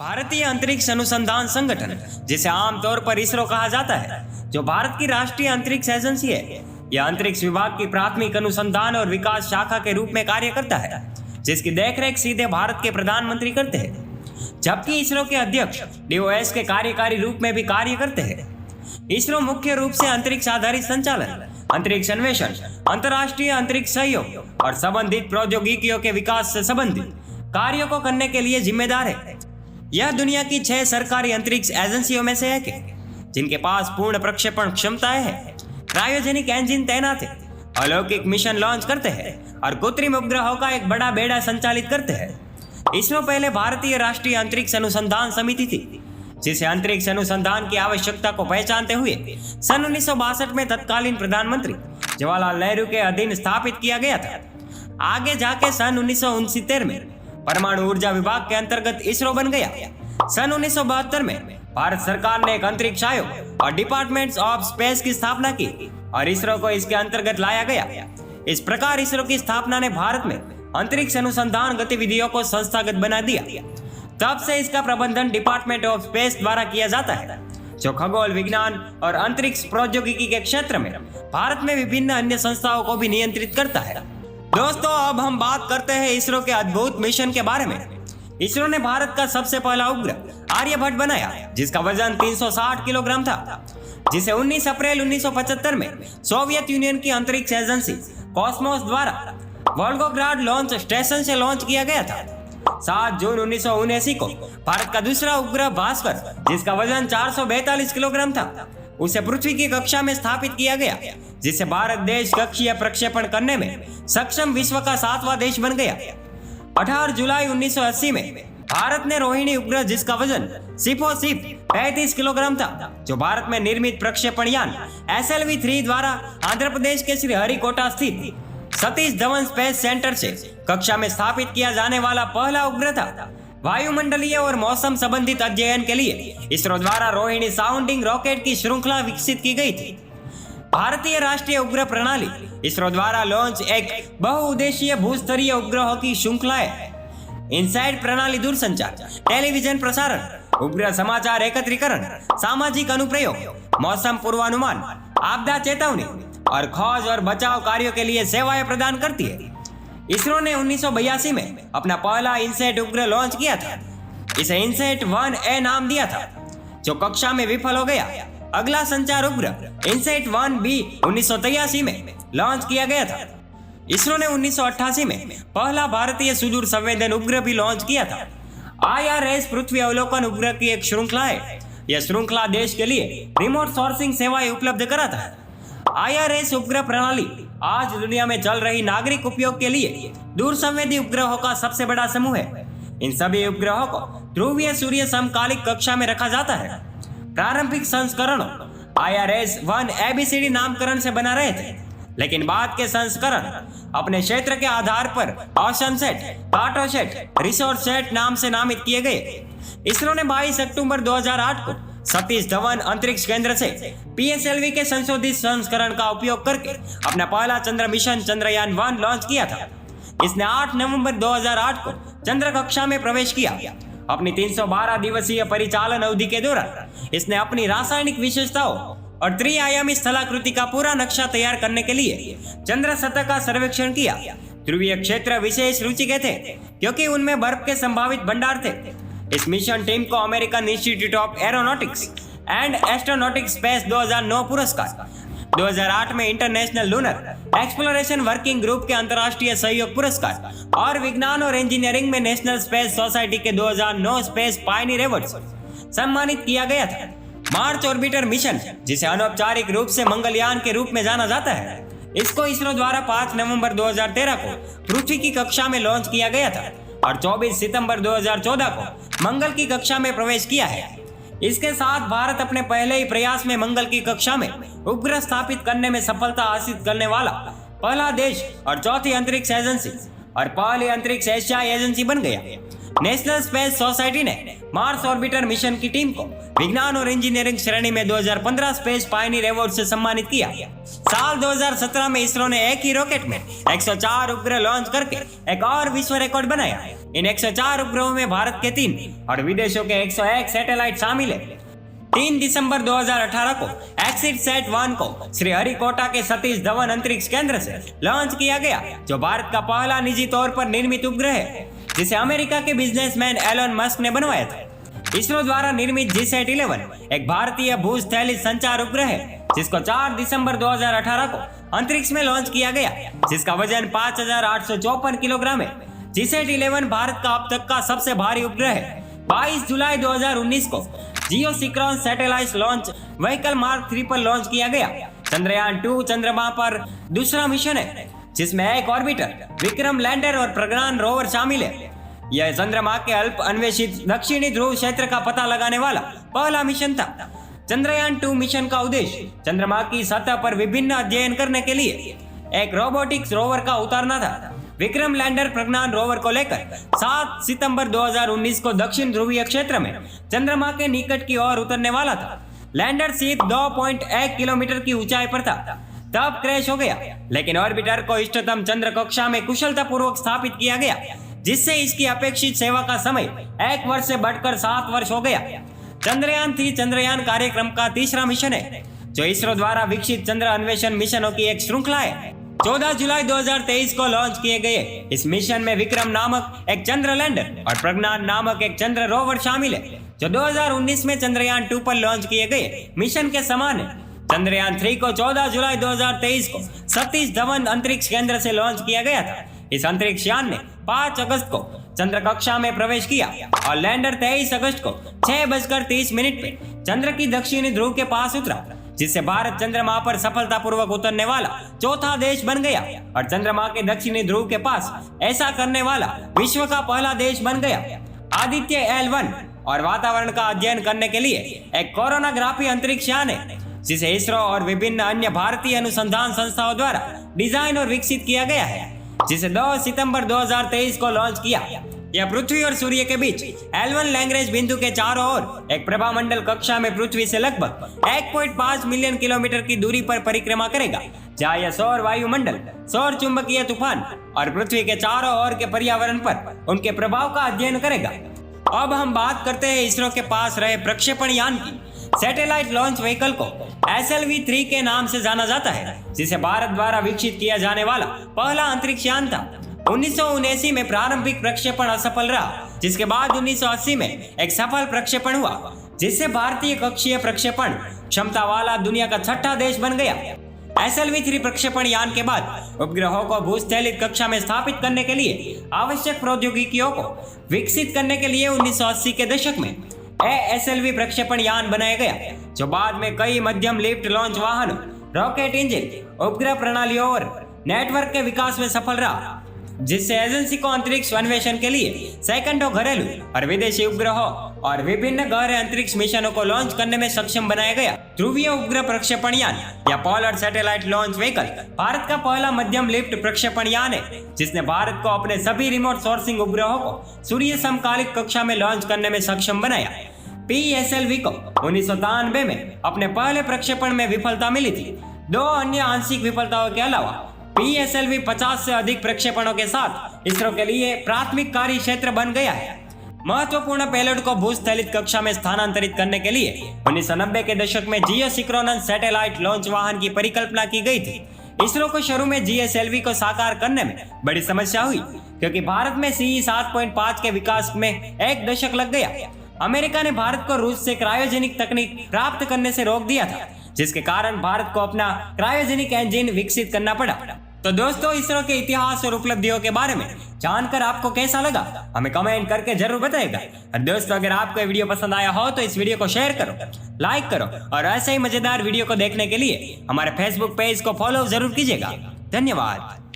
भारतीय अंतरिक्ष अनुसंधान संगठन, जिसे आमतौर पर इसरो कहा जाता है, जो भारत की राष्ट्रीय अंतरिक्ष एजेंसी है, यह अंतरिक्ष विभाग की प्राथमिक अनुसंधान और विकास शाखा के रूप में कार्य करता है, जिसकी देखरेख सीधे भारत के प्रधानमंत्री करते हैं, जबकि इसरो के अध्यक्ष DOS के कार्यकारी रूप में भी कार्य करते हैं। इसरो मुख्य रूप से अंतरिक्ष आधारित संचालन, अंतरिक्ष अन्वेषण, अंतर्राष्ट्रीय अंतरिक्ष सहयोग और संबंधित प्रौद्योगिकियों के विकास से संबंधित कार्यों को करने के लिए जिम्मेदार है। यह दुनिया की 6 सरकारी अंतरिक्ष एजेंसियों में से एक है, जिनके पास पूर्ण प्रक्षेपण क्षमताएं हैं, क्रायोजेनिक इंजन तैनात है, अलौकिक मिशन लॉन्च करते हैं और कृत्रिम उपग्रहों का एक बड़ा बेड़ा संचालित करते हैं। इसरो पहले भारतीय राष्ट्रीय अंतरिक्ष अनुसंधान समिति थी, जिसे अंतरिक्ष अनुसंधान की आवश्यकता को पहचानते हुए सन 1962 में तत्कालीन प्रधानमंत्री जवाहरलाल नेहरू के अधीन स्थापित किया गया था। आगे जाके सन 1969 में परमाणु ऊर्जा विभाग के अंतर्गत इसरो बन गया। सन 1972 में भारत सरकार ने एक अंतरिक्ष आयोग और डिपार्टमेंट्स ऑफ स्पेस की स्थापना की और इसरो को इसके अंतर्गत लाया गया। इस प्रकार इसरो की स्थापना ने भारत में अंतरिक्ष अनुसंधान गतिविधियों को संस्थागत बना दिया। तब से इसका प्रबंधन डिपार्टमेंट ऑफ स्पेस द्वारा किया जाता है, जो खगोल विज्ञान और अंतरिक्ष प्रौद्योगिकी के क्षेत्र में भारत में विभिन्न अन्य संस्थाओं को भी नियंत्रित करता है। दोस्तों, अब हम बात करते हैं इसरो के अद्भुत मिशन के बारे में। इसरो ने भारत का सबसे पहला उपग्रह आर्यभट्ट बनाया, जिसका वजन 360 किलोग्राम था, जिसे 19 अप्रैल 1975 में सोवियत यूनियन की अंतरिक्ष एजेंसी कॉस्मोस द्वारा वोल्गोग्राड लॉन्च स्टेशन से लॉन्च किया गया था। 7 जून 1979 को भारत का दूसरा उपग्रह भास्कर, जिसका वजन 442 किलोग्राम था, उसे पृथ्वी की कक्षा में स्थापित किया गया, जिससे भारत देश कक्षीय प्रक्षेपण करने में सक्षम विश्व का 7वां देश बन गया। 18 जुलाई 1980 में भारत ने रोहिणी उपग्रह, जिसका वजन सिर्फ 35 किलोग्राम था, जो भारत में निर्मित प्रक्षेपण यान SLV-3 द्वारा आंध्र प्रदेश के श्रीहरिकोटा स्थित सतीश धवन स्पेस सेंटर से कक्षा में स्थापित किया जाने वाला पहला उपग्रह था। वायुमंडलीय और मौसम संबंधित अध्ययन के लिए इसरो द्वारा रोहिणी साउंडिंग रॉकेट की श्रृंखला विकसित की गई थी। भारतीय राष्ट्रीय उपग्रह प्रणाली इसरो द्वारा लॉन्च एक बहुउद्देशीय भूस्तरीय उपग्रहों की श्रृंखला है। इनसाइट प्रणाली दूरसंचार, टेलीविजन प्रसारण, उपग्रह समाचार एकत्रीकरण, सामाजिक अनुप्रयोग, मौसम पूर्वानुमान, आपदा चेतावनी और खोज और बचाव कार्यों के लिए सेवाएं प्रदान करती है। इसरो ने 1982 में अपना पहला इनसेट उपग्रह लॉन्च किया था। इसे इनसेट 1A नाम दिया था, जो कक्षा में विफल हो गया। अगला संचार उपग्रह इनसेट 1B 1983 में लॉन्च किया गया था। इसरो ने 1988 में पहला भारतीय सुदूर संवेदन उपग्रह भी लॉन्च किया था। IRS पृथ्वी अवलोकन उपग्रह की एक श्रृंखला है। यह श्रृंखला देश के लिए रिमोट सोर्सिंग सेवाएं उपलब्ध कराता है। IRS उपग्रह प्रणाली आज दुनिया में चल रही नागरिक उपयोग के लिए दूर संवेदी उपग्रहों का सबसे बड़ा समूह है। इन सभी उपग्रहों को ध्रुवीय सूर्य समकालिक कक्षा में रखा जाता है। प्रारंभिक संस्करणों IRS-1 ABCD नामकरण से बना रहे थे, लेकिन बाद के संस्करण अपने क्षेत्र के आधार पर ocean set, Cartosat, resource set नाम से नामित किए गए। इसरो ने 22 अक्टूबर 2008 को सतीश धवन अंतरिक्ष केंद्र से PSLV के संशोधित संस्करण का उपयोग करके अपना पहला चंद्र मिशन चंद्रयान-1 लॉन्च किया था। इसने 8 नवंबर 2008 को चंद्र कक्षा में प्रवेश किया। अपनी 312 दिवसीय परिचालन अवधि के दौरान इसने अपनी रासायनिक विशेषताओं और त्रिआयामी स्थलाकृति का पूरा नक्शा तैयार करने के लिए चंद्र सतह का सर्वेक्षण किया। ध्रुवीय क्षेत्र विशेष रुचि के थे, क्योंकि उनमें बर्फ के संभावित भंडार थे। इस मिशन टीम को American institute of aeronautics and astronautics space 2009 पुरस्कार, 2008 में international lunar exploration working group के अंतर्राष्ट्रीय सहयोग पुरस्कार और विज्ञान और इंजीनियरिंग में नेशनल स्पेस सोसाइटी के 2009 स्पेस पायनियर अवार्ड सम्मानित किया गया था। मार्स ऑर्बिटर मिशन, जिसे अनौपचारिक रूप से मंगलयान के रूप में जाना जाता है, इसको इसरो द्वारा 5 नवंबर 2013 को पृथ्वी की कक्षा में लॉन्च किया गया था और 24 सितंबर 2014 को मंगल की कक्षा में प्रवेश किया है। इसके साथ भारत अपने पहले ही प्रयास में मंगल की कक्षा में उपग्रह स्थापित करने में सफलता हासिल करने वाला पहला देश और चौथी अंतरिक्ष एजेंसी और पहली अंतरिक्ष एशियाई एजेंसी बन गया। नेशनल स्पेस सोसाइटी ने मार्स ऑर्बिटर मिशन की टीम को विज्ञान और इंजीनियरिंग श्रेणी में 2015 स्पेस पायनियर अवार्ड से सम्मानित किया। साल 2017 में इसरो ने एक ही रॉकेट में 104 उपग्रह लॉन्च करके एक और विश्व रिकॉर्ड बनाया। इन 104 उपग्रहों में भारत के 3 और विदेशों के 101 सैटेलाइट शामिल है। 3 दिसंबर 2018 को एक्सिट-सैट-1 को श्रीहरिकोटा के सतीश धवन अंतरिक्ष केंद्र से लॉन्च किया गया, जो भारत का पहला निजी तौर पर निर्मित उपग्रह है, जिसे अमेरिका के बिजनेसमैन एलन मस्क ने बनवाया था। इसरो द्वारा निर्मित GSAT-11 एक भारतीय भूस्थैलित संचार उपग्रह है, जिसको 4 दिसंबर 2018 को अंतरिक्ष में लॉन्च किया गया, जिसका वजन 5854 किलोग्राम है। GSAT-11 भारत का अब तक का सबसे भारी उपग्रह है। 22 जुलाई 2019 को जियोसिंक्रोन सैटेलाइट लॉन्च व्हीकल मार्क 3 पर लॉन्च किया गया। चंद्रयान 2 चंद्रमा पर दूसरा मिशन है, जिसमें एक ऑर्बिटर, विक्रम लैंडर और प्रज्ञान रोवर शामिल है। यह चंद्रमा के अल्प अन्वेषित दक्षिणी ध्रुव क्षेत्र का पता लगाने वाला पहला मिशन था। चंद्रयान 2 मिशन का उद्देश्य चंद्रमा की सतह पर विभिन्न अध्ययन करने के लिए एक रोबोटिक्स रोवर का उतारना था। विक्रम लैंडर प्रज्ञान रोवर को लेकर 7 सितंबर 2019 को दक्षिण ध्रुवीय क्षेत्र में चंद्रमा के निकट की ओर उतरने वाला था। लैंडर सिर्फ 2.1 किलोमीटर की ऊंचाई पर था, तब क्रैश हो गया, लेकिन ऑर्बिटर को इष्टतम चंद्र कक्षा में कुशलतापूर्वक स्थापित किया गया, जिससे इसकी अपेक्षित सेवा का समय 1 वर्ष से बढ़कर 7 वर्ष हो गया। चंद्रयान 3 चंद्रयान कार्यक्रम का तीसरा मिशन है, जो इसरो द्वारा विकसित चंद्र अन्वेषण मिशनों की एक श्रृंखला है। 14 जुलाई 2023 को लॉन्च किए गए इस मिशन में विक्रम नामक एक चंद्र लैंडर और प्रज्ञान नामक एक चंद्र रोवर शामिल है, जो 2019 में चंद्रयान 2 पर लॉन्च किए गए मिशन के समान है। चंद्रयान 3 को 14 जुलाई 2023 को सतीश धवन अंतरिक्ष केंद्र से लॉन्च किया गया था। इस अंतरिक्ष यान ने 5 अगस्त को चंद्र कक्षा में प्रवेश किया और लैंडर 23 अगस्त को 6:30 पे चंद्र की दक्षिणी ध्रुव के पास उतरा, जिससे भारत चंद्रमा पर सफलतापूर्वक उतरने वाला चौथा देश बन गया और चंद्रमा के दक्षिणी ध्रुव के पास ऐसा करने वाला विश्व का पहला देश बन गया। आदित्य L1 और वातावरण का अध्ययन करने के लिए एक कोरोनाग्राफी अंतरिक्ष यान है, जिसे इसरो और विभिन्न अन्य भारतीय अनुसंधान संस्थाओं द्वारा डिजाइन और विकसित किया गया है, जिसे 2 सितंबर 2023 को लॉन्च किया। यह पृथ्वी और सूर्य के बीच L1 लैग्रेंज बिंदु के चारों ओर एक प्रभामंडल कक्षा में पृथ्वी से लगभग 1.5 मिलियन किलोमीटर की दूरी पर परिक्रमा करेगा, जहाँ यह सौर वायुमंडल, सौर चुंबकीय तूफान और पृथ्वी के चारों ओर के पर्यावरण पर उनके प्रभाव का अध्ययन करेगा। अब हम बात करते हैं इसरो के पास रहे प्रक्षेपण यान की। सैटेलाइट लॉन्च व्हीकल को SLV-3 के नाम से जाना जाता है, जिसे भारत द्वारा विकसित किया जाने वाला पहला अंतरिक्ष यान था। 1979 में प्रारंभिक प्रक्षेपण असफल रहा, जिसके बाद 1980 में एक सफल प्रक्षेपण हुआ, जिससे भारतीय कक्षीय प्रक्षेपण क्षमता वाला दुनिया का 6ठा देश बन गया। SLV-3 प्रक्षेपण यान के बाद उपग्रहों को भूस्थैलित कक्षा में स्थापित करने के लिए आवश्यक प्रौद्योगिकियों को विकसित करने के लिए 1980 के दशक में ASLV प्रक्षेपण यान बनाया गया, जो बाद में कई मध्यम लिफ्ट लॉन्च वाहनों, रॉकेट इंजन, उपग्रह प्रणालियों और नेटवर्क के विकास में सफल रहा, जिससे एजेंसी को अंतरिक्ष अन्वेषण के लिए सैकड़ों घरेलू और विदेशी उपग्रहों और विभिन्न गहरे अंतरिक्ष मिशनों को लॉन्च करने में सक्षम बनाया गया। ध्रुवीय उपग्रह प्रक्षेपण यान या polar satellite launch vehicle Bharat का पहला मध्यम लिफ्ट प्रक्षेपण यान है, जिसने भारत को अपने सभी रिमोट सोर्सिंग उपग्रहों को सूर्य समकालिक कक्षा में लॉन्च करने में सक्षम बनाया। PSLV को 1993 में अपने पहले प्रक्षेपण में विफलता मिली थी। 2 अन्य आंशिक विफलताओं के अलावा PSLV 50 से अधिक प्रक्षेपणों के साथ इसरो के लिए प्राथमिक कार्य क्षेत्र बन गया है। महत्वपूर्ण पेलोड को भूस्थैलित कक्षा में स्थानांतरित करने के लिए 1990 के दशक में जियोसिंक्रोनस सैटेलाइट लॉन्च वाहन की परिकल्पना की गई थी। इसरो को शुरू में GSLV को साकार करने में बड़ी समस्या हुई, क्योंकि भारत में CE 7.5 के विकास में 1 दशक लग गया। अमेरिका ने भारत को रूस से क्रायोजेनिक तकनीक प्राप्त करने से रोक दिया था, जिसके कारण भारत को अपना क्रायोजेनिक इंजन विकसित करना पड़ा। तो दोस्तों, इसरो के इतिहास और उपलब्धियों के बारे में जानकर आपको कैसा लगा, हमें कमेंट करके जरूर बताइएगा। और दोस्तों, अगर आपको वीडियो पसंद आया हो तो इस वीडियो को शेयर करो, लाइक करो और ऐसे ही मजेदार वीडियो को देखने के लिए हमारे फेसबुक पेज को फॉलो जरूर कीजिएगा। धन्यवाद।